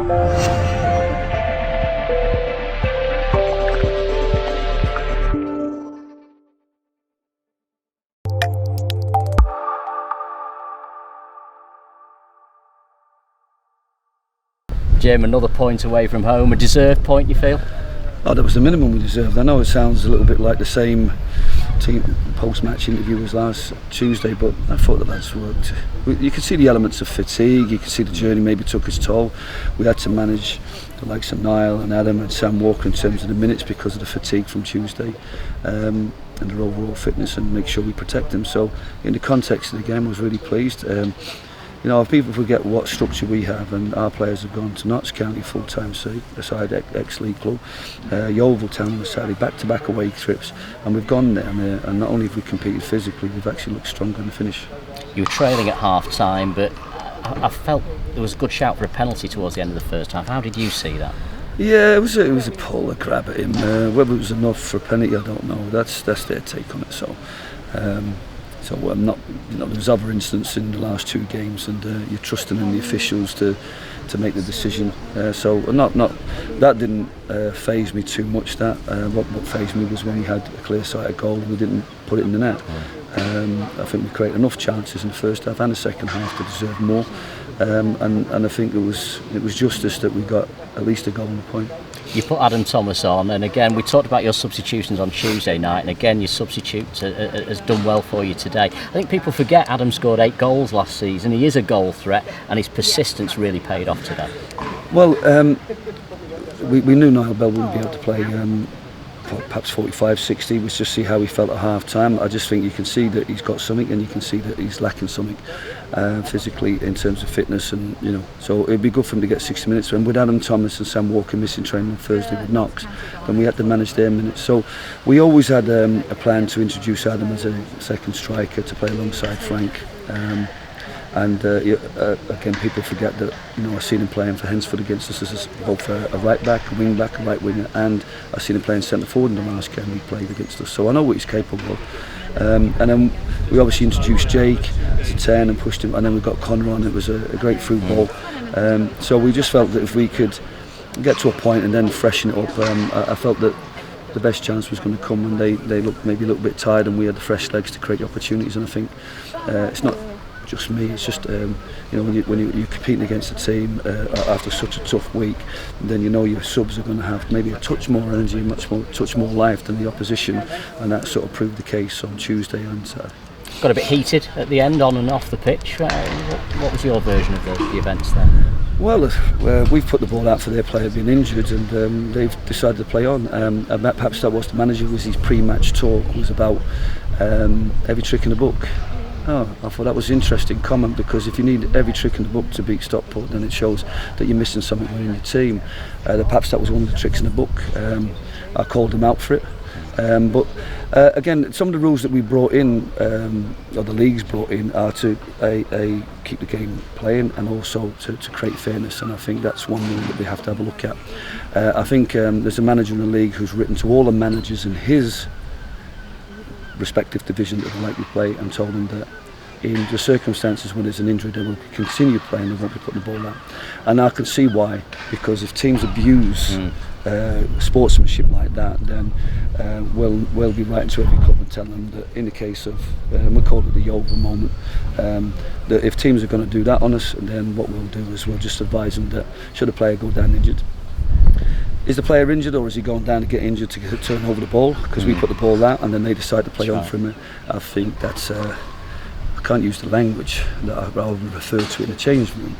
Jim, another point away from home, a deserved point, you feel? Oh, that was the minimum we deserved. I know it sounds a little bit like the same team post-match interview as last Tuesday, but I thought the lads worked. You could see the elements of fatigue, you could see the journey maybe took its toll. We had to manage the likes of Niall and Adam and Sam Walker in terms of the minutes because of the fatigue from Tuesday and their overall fitness, and make sure we protect them. So in the context of the game, I was really pleased. You know, if people forget what structure we have, and our players have gone to Notts County full-time side, ex-league club, Yeovil Town on the Saturday, back-to-back away trips, and we've gone there, and not only have we competed physically, we've actually looked stronger in the finish. You were trailing at half-time, but I felt there was a good shout for a penalty towards the end of the first half. How did you see that? Yeah, it was a pull, a grab at him. Whether it was enough for a penalty, I don't know. That's their take on it. So I'm not, you know, there's other incidents in the last two games, and you're trusting in the officials to make the decision. So that didn't faze me too much. What fazed me was when we had a clear sighted goal and we didn't put it in the net. I think we created enough chances in the first half and the second half to deserve more. And I think it was justice that we got at least a goal and a point. You put Adam Thomas on, and again we talked about your substitutions on Tuesday night, and again your substitute has done well for you today. I think people forget Adam scored 8 goals last season. He is a goal threat, and his persistence really paid off today. Well, we knew Niall Bell wouldn't be able to play perhaps 45-60. We'll just see how he felt at half time. I just think you can see that he's got something, and you can see that he's lacking something physically in terms of fitness, and you know, so it'd be good for him to get 60 minutes. And with Adam Thomas and Sam Walker missing training on Thursday with Knox, then we had to manage their minutes. So we always had a plan to introduce Adam as a second striker to play alongside Frank. Again, people forget that, you know, I've seen him playing for Hensford against us as both a right back, a wing back, a right winger, and I've seen him playing centre forward in the last game he played against us. So I know what he's capable of. And then we obviously introduced Jake as a 10 and pushed him, and then we got Connor on. It was a great through ball. So we just felt that if we could get to a point and then freshen it up, I felt that the best chance was going to come when they looked maybe a little bit tired and we had the fresh legs to create the opportunities. And I think it's not just me, it's just you know, when you're competing against a team after such a tough week, then you know your subs are going to have maybe a touch more energy, touch more life than the opposition, and that sort of proved the case on Tuesday and Saturday. Got a bit heated at the end, on and off the pitch. What was your version of the events there? Well, we've put the ball out for their player being injured, and they've decided to play on. And perhaps that was the manager, was his pre-match talk was about every trick in the book. Oh, I thought that was an interesting comment, because if you need every trick in the book to beat Stockport, then it shows that you're missing something within your team. Perhaps that was one of the tricks in the book. I called him out for it. But again, some of the rules that we brought in, or the league's brought in, are to keep the game playing, and also to create fairness, and I think that's one rule that we have to have a look at. I think there's a manager in the league who's written to all the managers in his respective division that would like to play, and told them that in the circumstances when there's an injury they will continue playing, they won't be putting the ball out. And I can see why, because if teams abuse sportsmanship like that, then we'll be writing to every club and telling them that in the case of, we call it the Yeovil moment, that if teams are going to do that on us, then what we'll do is we'll just advise them that should a player go down injured, is the player injured, or is he going down to get injured to turn over the ball? Because we put the ball out and then they decide to play on for him. I think that's, I can't use the language that I would refer to in the change room,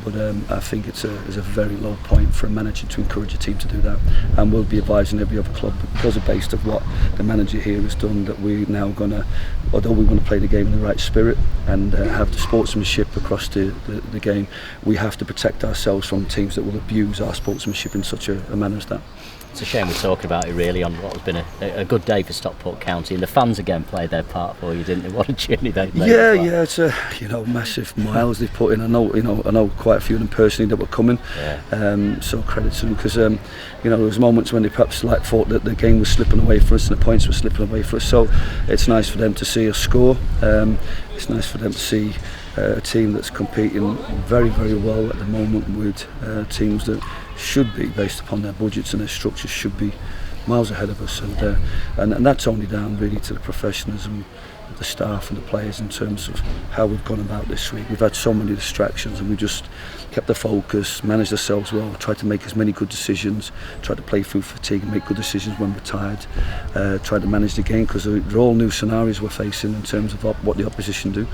but I think it's a very low point for a manager to encourage a team to do that. And we'll be advising every other club, because of based of what the manager here has done, that we're now going to, although we want to play the game in the right spirit and have the sportsmanship across the game, we have to protect ourselves from teams that will abuse our sportsmanship in such a manner as that. It's a shame we're talking about it really on what has been a good day for Stockport County, and the fans again played their part for you, didn't they? What a journey they made. Yeah, it's a massive miles they've put in. I know quite a few of them personally that were coming. Yeah. So credit to them, because there was moments when they perhaps thought that the game was slipping away for us and the points were slipping away for us. So it's nice for them to see us score. It's nice for them to see a team that's competing very, very well at the moment with teams that should be, based upon their budgets and their structures, should be miles ahead of us, and that's only down really to the professionalism of the staff and the players in terms of how we've gone about this week. We've had so many distractions and we just kept the focus, managed ourselves well, tried to make as many good decisions, tried to play through fatigue and make good decisions when we're tired, tried to manage the game because they're all new scenarios we're facing in terms of what the opposition do.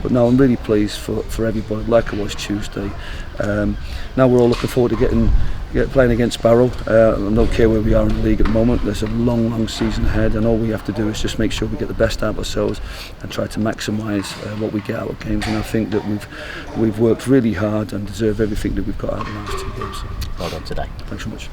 But no, I'm really pleased for everybody, like I was Tuesday. Now we're all looking forward to playing against Barrow. I don't care where we are in the league at the moment. There's a long season ahead, and all we have to do is just make sure we get the best out of ourselves and try to maximise what we get out of games. And I think that we've worked really hard and deserve everything that we've got out of the last 2 games. Well done today. Thanks so much.